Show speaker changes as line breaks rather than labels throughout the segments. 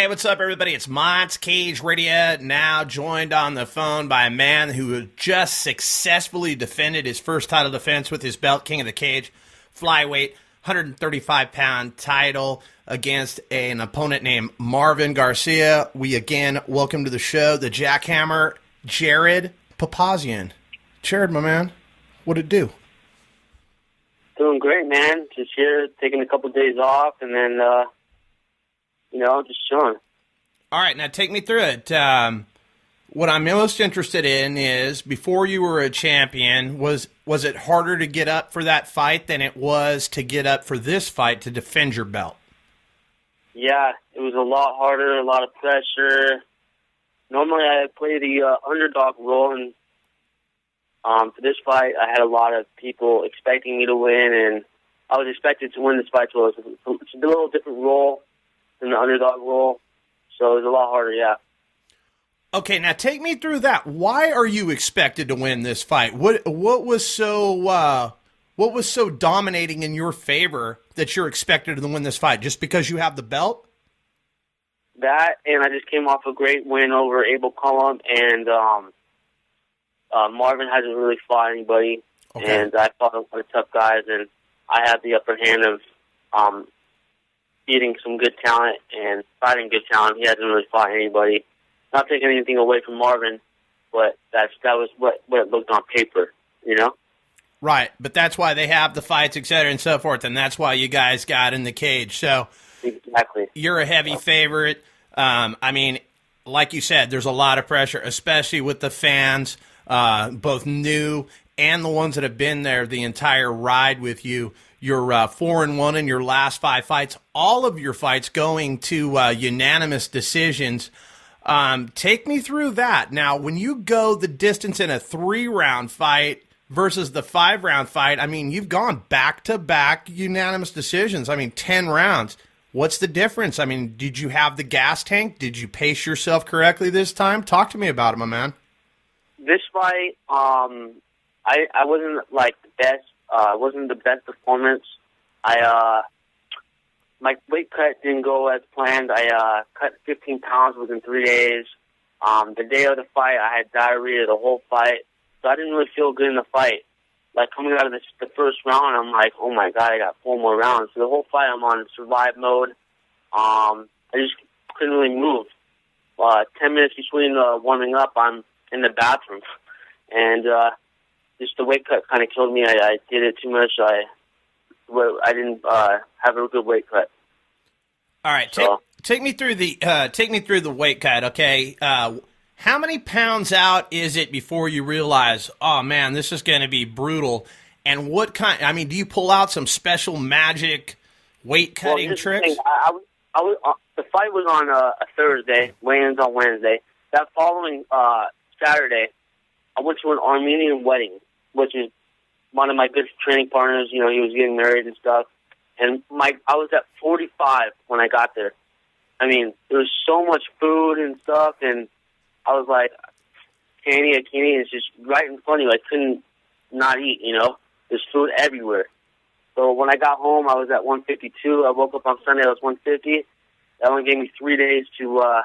what's up, everybody? It's Mott's Cage Radio, now joined on the phone by a man who just successfully defended his first title defense with his belt, King of the Cage, flyweight, 135-pound title against an opponent named Marvin Garcia. We again welcome to the show the jackhammer, Jared Papazian. Jared, my man, what'd it do?
Doing great, man. Just here, taking a couple days off, and then, just chilling.
All right, now take me through it. What I'm most interested in is, before you were a champion, was it harder to get up for that fight than it was to get up for this fight to defend your belt?
Yeah, it was a lot harder, a lot of pressure. Normally I play the underdog role, and for this fight I had a lot of people expecting me to win, and I was expected to win this fight, so it's a little different role than the underdog role, so it was a lot harder, yeah.
Okay, now take me through that. Why are you expected to win this fight? What was so dominating in your favor that you're expected to win this fight? Just because you have the belt?
That, and I just came off a great win over Abel Cullum, and Marvin hasn't really fought anybody,
okay.
And I fought a lot of tough guys, and I have the upper hand of beating some good talent and fighting good talent. He hasn't really fought anybody. Not taking anything away from Marvin, but that was what it looked on paper, you know?
Right, but that's why they have the fights, et cetera, and so forth, and that's why you guys got in the cage. So
exactly,
you're a heavy favorite. I mean, like you said, there's a lot of pressure, especially with the fans, both new and the ones that have been there the entire ride with you. You're 4-1 in your last 5 fights, all of your fights going to unanimous decisions. Take me through that. Now, when you go the distance in a 3-round fight versus the 5-round fight, I mean, you've gone back-to-back unanimous decisions. I mean, 10 rounds. What's the difference? I mean, did you have the gas tank? Did you pace yourself correctly this time? Talk to me about it, my man.
This fight, I wasn't like the best. Wasn't the best performance. My weight cut didn't go as planned. I cut 15 pounds within 3 days. The day of the fight, I had diarrhea the whole fight, so I didn't really feel good in the fight. Like, coming out of the first round, I'm like, oh my God, I got 4 more rounds. So the whole fight, I'm on survive mode. I just couldn't really move. 10 minutes between warming up, I'm in the bathroom. And just the weight cut kind of killed me. I did it too much. I didn't have a good weight cut.
All right, take me through the weight cut. Okay, how many pounds out is it before you realize, oh man, this is going to be brutal? And what kind? I mean, do you pull out some special magic weight cutting tricks?
The fight was on a Thursday. Weigh-ins on Wednesday. That following Saturday, I went to an Armenian wedding, which is one of my good training partners. You know, he was getting married and stuff. And I was at 45 when I got there. I mean, there was so much food and stuff, and I was like, I can't eat. It's just right in front of you. I couldn't not eat, you know. There's food everywhere. So when I got home, I was at 152. I woke up on Sunday, I was 150. That only gave me 3 days to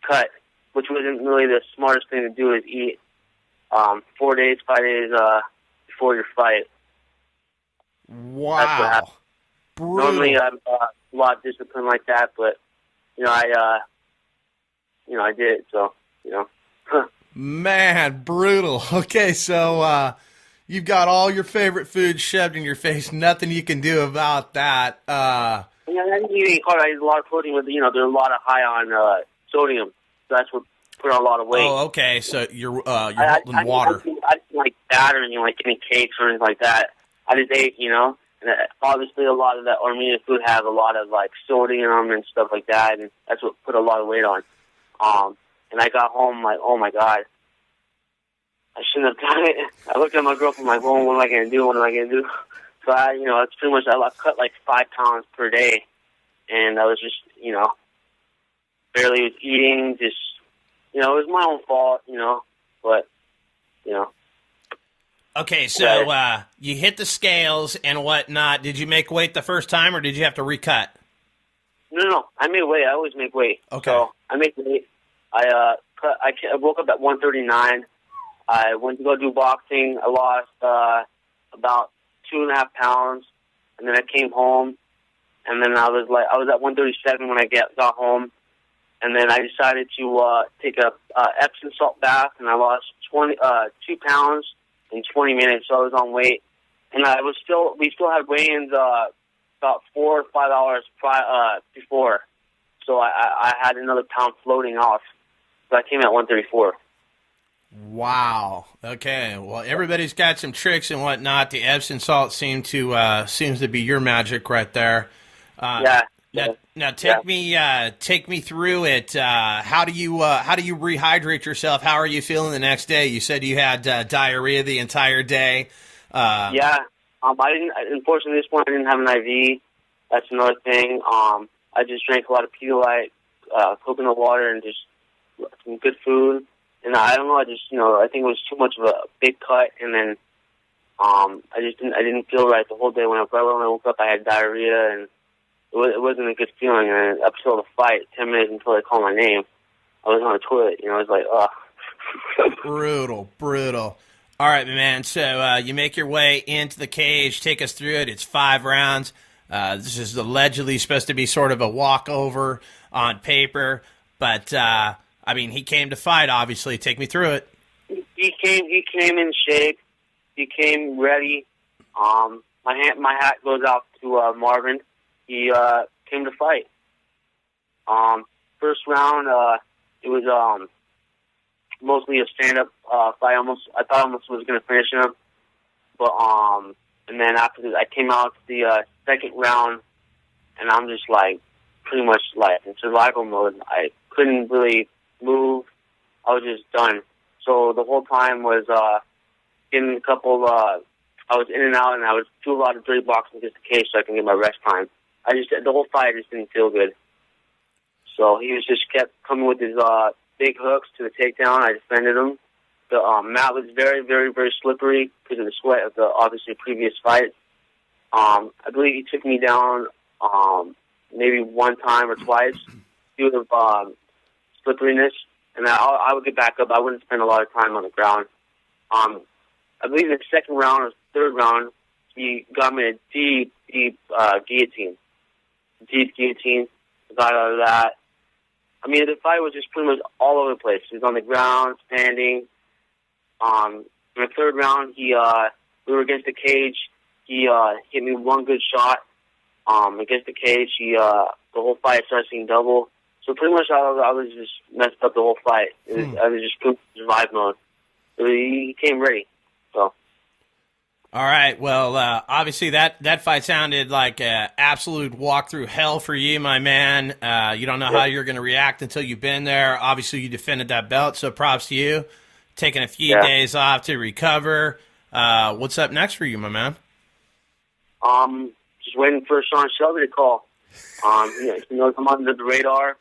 cut, which wasn't really the smartest thing to do, is eat 4 days, 5 days before your fight.
Wow.
That's what happened.
Brutal.
Normally I'm a lot of discipline like that, but I did it, so
Man, brutal. Okay, so you've got all your favorite food shoved in your face. Nothing you can do about that.
I didn't eat any carb. I ate a lot of protein, but there's a lot of high on sodium. So that's what put on a lot of weight.
Oh, okay. So you're holding water.
I didn't like that or anything, like any cakes or anything like that. I just ate, And obviously a lot of that Armenian food has a lot of like sodium and stuff like that, and that's what put a lot of weight on. And I got home like, oh my God, I shouldn't have done it. I looked at my girlfriend like, well, what am I going to do? So it's pretty much, I cut like 5 pounds per day, and I was just, barely was eating, just, it was my own fault, but.
Okay, so you hit the scales and whatnot. Did you make weight the first time, or did you have to recut?
No. I made weight. I always make weight.
Okay.
So I make weight. I woke up at 139. I went to go do boxing. I lost about 2.5 pounds, and then I came home, and then I was at 137 when I got home, and then I decided to take a Epsom salt bath, and I lost 2 pounds in 20 minutes. So I was on weight, and we still had weigh-ins about 4 or 5 hours before, so I had another pound floating off. So I came at 134.
Wow. Okay. Well, everybody's got some tricks and whatnot. The Epsom salt seems to be your magic right there.
Yeah.
Now take me through it. How do you rehydrate yourself? How are you feeling the next day? You said you had diarrhea the entire day.
Yeah. I didn't. Unfortunately, this one I didn't have an IV. That's another thing. I just drank a lot of Pedialyte, coconut water, and just some good food. And I don't know. I think it was too much of a big cut, and then I didn't feel right the whole day. When I woke up, I had diarrhea, and it wasn't a good feeling. And up till the fight, 10 minutes until they called my name, I was on the toilet. I was like, ugh.
Brutal. All right, man. So you make your way into the cage. Take us through it. It's 5 rounds. This is allegedly supposed to be sort of a walkover on paper, but he came to fight. Obviously, take me through it.
He came in shape. He came ready. My hat goes out to Marvin. He came to fight. First round, it was mostly a stand-up fight. I thought I almost was going to finish him, but and then after that, I came out to the second round, and I'm just pretty much in survival mode. I couldn't really move. I was just done. So the whole time was getting a couple. I was in and out, and I would do a lot of dirty boxing just in case so I can get my rest time. The whole fight just didn't feel good. So he just kept coming with his big hooks to the takedown. I defended him. The mat was very, very, very slippery because of the sweat of the obviously previous fight. I believe he took me down maybe one time or twice due to slipperiness, and I would get back up. I wouldn't spend a lot of time on the ground. I believe in the second round or third round, he got me a deep guillotine. Deep guillotine. Got out of that. The fight was just pretty much all over the place. He was on the ground, standing. In the third round, we were against the cage. He hit me one good shot. Against the cage, the whole fight started seeing double. So pretty much I was just messed up the whole fight. I was just in survive mode. He came ready. So.
All right. Well, obviously that fight sounded like an absolute walk through hell for you, my man. You don't know how you're going to react until you've been there. Obviously, you defended that belt, so props to you. Taking a few days off to recover. What's up next for you, my man?
Just waiting for Sean Shelby to call. I'm under the radar.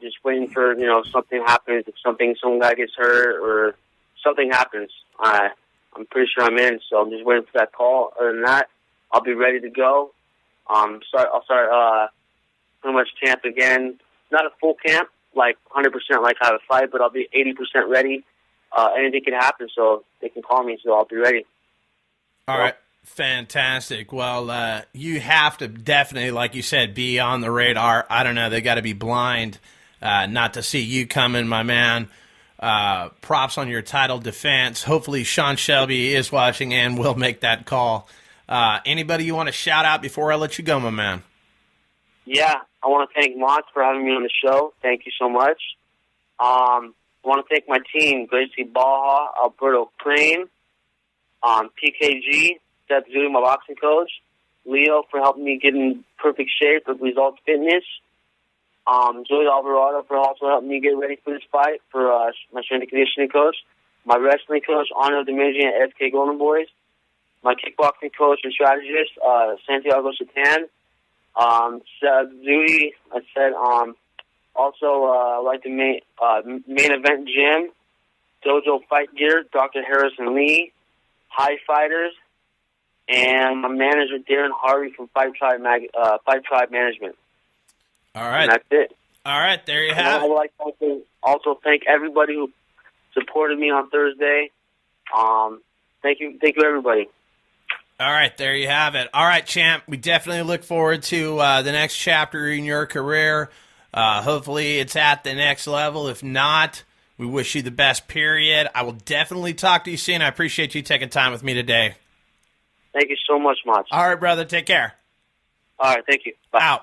Just waiting for something happens. If some guy gets hurt or something happens, I'm pretty sure I'm in. So I'm just waiting for that call. Other than that, I'll be ready to go. I'll start pretty much camp again. Not a full camp, 100% like I have a fight, but I'll be 80% ready. Anything can happen, so they can call me, so I'll be ready.
All right. Fantastic. Well, you have to definitely, like you said, be on the radar. I don't know. They got to be blind not to see you coming, my man. Props on your title defense. Hopefully Sean Shelby is watching and will make that call. Anybody you want to shout out before I let you go, my man?
Yeah, I want to thank Mott's for having me on the show. Thank you so much. I want to thank my team, Gracie Baja, Alberto Crane, PKG, Seth Zudi, my boxing coach, Leo for helping me get in perfect shape with Results Fitness, Joey Alvarado for also helping me get ready for this fight, for my strength and conditioning coach, my wrestling coach, Arnold Demizian at SK Golden Boys, my kickboxing coach and strategist, Santiago Satan, Seth Zudi, I said, also like the main event gym, Dojo Fight Gear, Dr. Harrison Lee, High Fighters, and my manager Darren Harvey from Fight Tribe Management.
All
And
right.
that's it.
All right. There you
And
have
I
it.
would like to also thank everybody who supported me on Thursday. Thank you, everybody.
All right, there you have it. All right, champ, we definitely look forward to the next chapter in your career. Hopefully it's at the next level. If not, we wish you the best, period. I will definitely talk to you soon. I appreciate you taking time with me today.
Thank you so much, Mach.
All right, brother, take care.
All right, thank you. Bye.
Out.